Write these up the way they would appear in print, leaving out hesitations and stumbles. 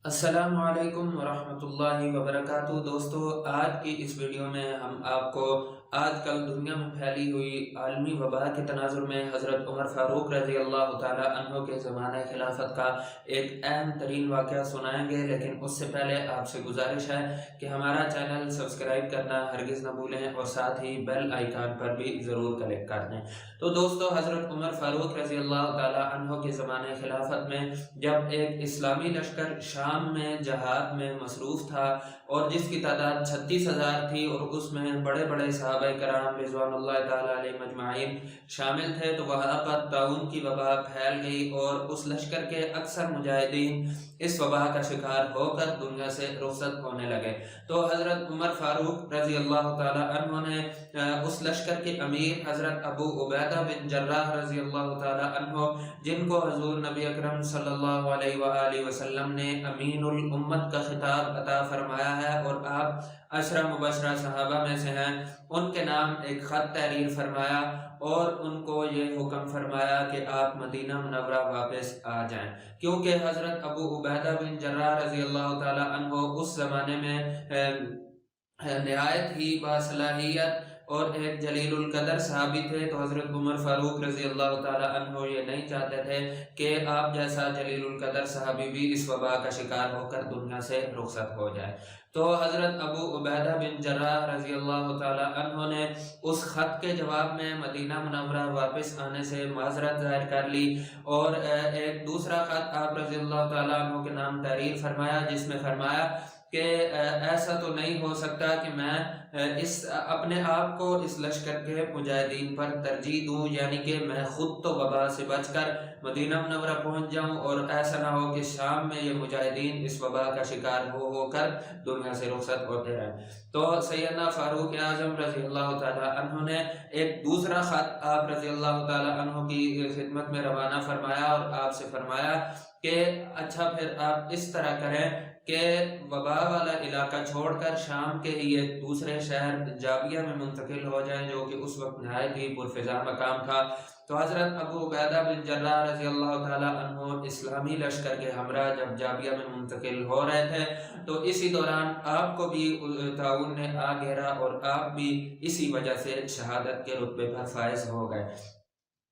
السلام علیکم ورحمۃ اللہ وبرکاتہ۔ دوستو، آج کی اس ویڈیو میں ہم آپ کو آج کل دنیا میں پھیلی ہوئی عالمی وبا کے تناظر میں حضرت عمر فاروق رضی اللہ تعالیٰ عنہ کے زمانہ خلافت کا ایک اہم ترین واقعہ سنائیں گے، لیکن اس سے پہلے آپ سے گزارش ہے کہ ہمارا چینل سبسکرائب کرنا ہرگز نہ بھولیں اور ساتھ ہی بیل آئیکن پر بھی ضرور کلک کر دیں۔ تو دوستو، حضرت عمر فاروق رضی اللہ تعالیٰ عنہ کے زمانہ خلافت میں جب ایک اسلامی لشکر شام میں جہاد میں مصروف تھا اور جس کی تعداد 36,000 تھی اور اس میں بڑے بڑے صحابہ کرام رضوان اللہ تعالیٰ علیہ مجمعین شامل تھے، تو وہاں پر طاعون کی وبا پھیل گئی اور اس لشکر کے اکثر مجاہدین اس وبا کا شکار ہو کر دنیا سے رخصت ہونے لگے۔ تو حضرت عمر فاروق رضی اللہ تعالیٰ عنہ نے اس لشکر کے امیر حضرت ابو عبیدہ بن جراح رضی اللہ تعالیٰ عنہ، جن کو حضور نبی اکرم صلی اللہ علیہ وآلہ وسلم نے امین الامت کا خطاب عطا فرمایا ہے اور آپ عشرہ مبشرہ صحابہ میں سے ہیں، ان کے نام ایک خط تحریر فرمایا اور ان کو یہ حکم فرمایا کہ آپ مدینہ منورہ واپس آ جائیں، کیونکہ حضرت ابو عبیدہ بن جراح رضی اللہ تعالیٰ عنہ اس زمانے میں نہایت ہی باصلاحیت اور ایک جلیل القدر صحابی تھے۔ تو حضرت عمر فاروق رضی اللہ تعالیٰ عنہ یہ نہیں چاہتے تھے کہ آپ جیسا جلیل القدر صحابی بھی اس وبا کا شکار ہو کر دنیا سے رخصت ہو جائے۔ تو حضرت ابو عبیدہ بن جراح رضی اللہ تعالیٰ عنہ نے اس خط کے جواب میں مدینہ منورہ واپس آنے سے معذرت ظاہر کر لی اور ایک دوسرا خط آپ رضی اللہ تعالیٰ عنہ کے نام تحریر فرمایا، جس میں فرمایا کہ ایسا تو نہیں ہو سکتا کہ میں اپنے آپ کو اس لشکر کے مجاہدین پر ترجیح دوں، یعنی کہ میں خود تو وبا سے بچ کر مدینہ منورہ پہنچ جاؤں اور ایسا نہ ہو کہ شام میں یہ مجاہدین اس وبا کا شکار ہو کر دنیا سے رخصت ہوتے رہیں۔ تو سیدنا فاروق اعظم رضی اللہ تعالیٰ عنہ نے ایک دوسرا خط آپ رضی اللہ تعالیٰ عنہ کی خدمت میں روانہ فرمایا اور آپ سے فرمایا کہ اچھا پھر آپ اس طرح کریں کہ وبا والا علاقہ چھوڑ کر شام کے ہی ایک دوسرے شہر جابیہ میں منتقل ہو جائیں، جو کہ اس وقت نہایت ہی پرفضا مقام تھا۔ تو حضرت ابو عبیدہ بن جراح رضی اللہ تعالیٰ عنہ اسلامی لشکر کے ہمراہ جب جابیہ میں منتقل ہو رہے تھے تو اسی دوران آپ کو بھی طاعون نے آ گھیرا اور آپ بھی اسی وجہ سے شہادت کے رتبے پر فائز ہو گئے۔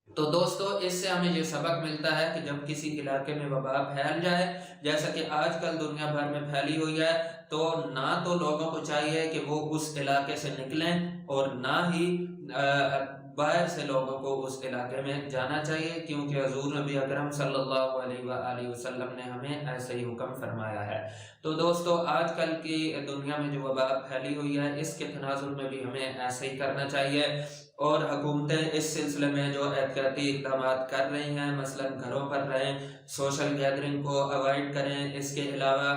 تو دوستو، اس سے ہمیں یہ سبق ملتا ہے کہ جب کسی علاقے میں وبا پھیل جائے، جیسا کہ آج کل دنیا بھر میں پھیلی ہوئی ہے، تو نہ تو لوگوں کو چاہیے کہ وہ اس علاقے سے نکلیں اور نہ ہی باہر سے لوگوں کو اس علاقے میں جانا چاہیے، کیونکہ حضور نبی اکرم صلی اللہ علیہ وآلہ وسلم نے ہمیں ایسے ہی حکم فرمایا ہے۔ تو دوستو، آج کل کی دنیا میں جو وبا پھیلی ہوئی ہے، اس کے تناظر میں بھی ہمیں ایسے ہی کرنا چاہیے اور حکومتیں اس سلسلے میں جو احتیاطی اقدامات کر رہی ہیں، مثلا گھروں پر رہیں، سوشل گیدرنگ کو اوائڈ کریں، اس کے علاوہ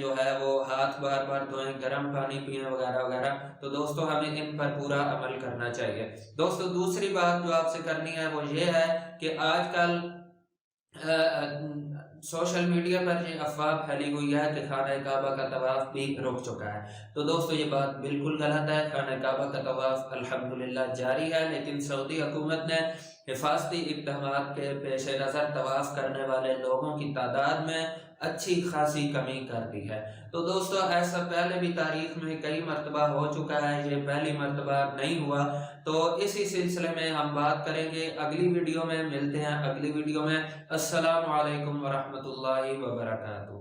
جو ہے وہ ہاتھ بار بار دھوئیں، گرم پانی پئیں وغیرہ وغیرہ، تو دوستو ہمیں ان پر پورا عمل کرنا چاہیے۔ دوستو، دوسری بات جو آپ سے کرنی ہے وہ یہ ہے کہ آج کل سوشل میڈیا پر یہ افواہ پھیلی ہوئی ہے کہ خانہ کعبہ کا طواف بھی رک چکا ہے۔ تو دوستو، یہ بات بالکل غلط ہے۔ خانہ کعبہ کا طواف الحمدللہ جاری ہے، لیکن سعودی حکومت نے حفاظتی اقدامات کے پیش نظر طواف کرنے والے لوگوں کی تعداد میں اچھی خاصی کمی کر دی ہے۔ تو دوستو، ایسا پہلے بھی تاریخ میں کئی مرتبہ ہو چکا ہے، یہ پہلی مرتبہ نہیں ہوا۔ تو اسی سلسلے میں ہم بات کریں گے اگلی ویڈیو میں، ملتے ہیں اگلی ویڈیو میں۔ السلام علیکم ورحمۃ اللہ وبرکاتہ۔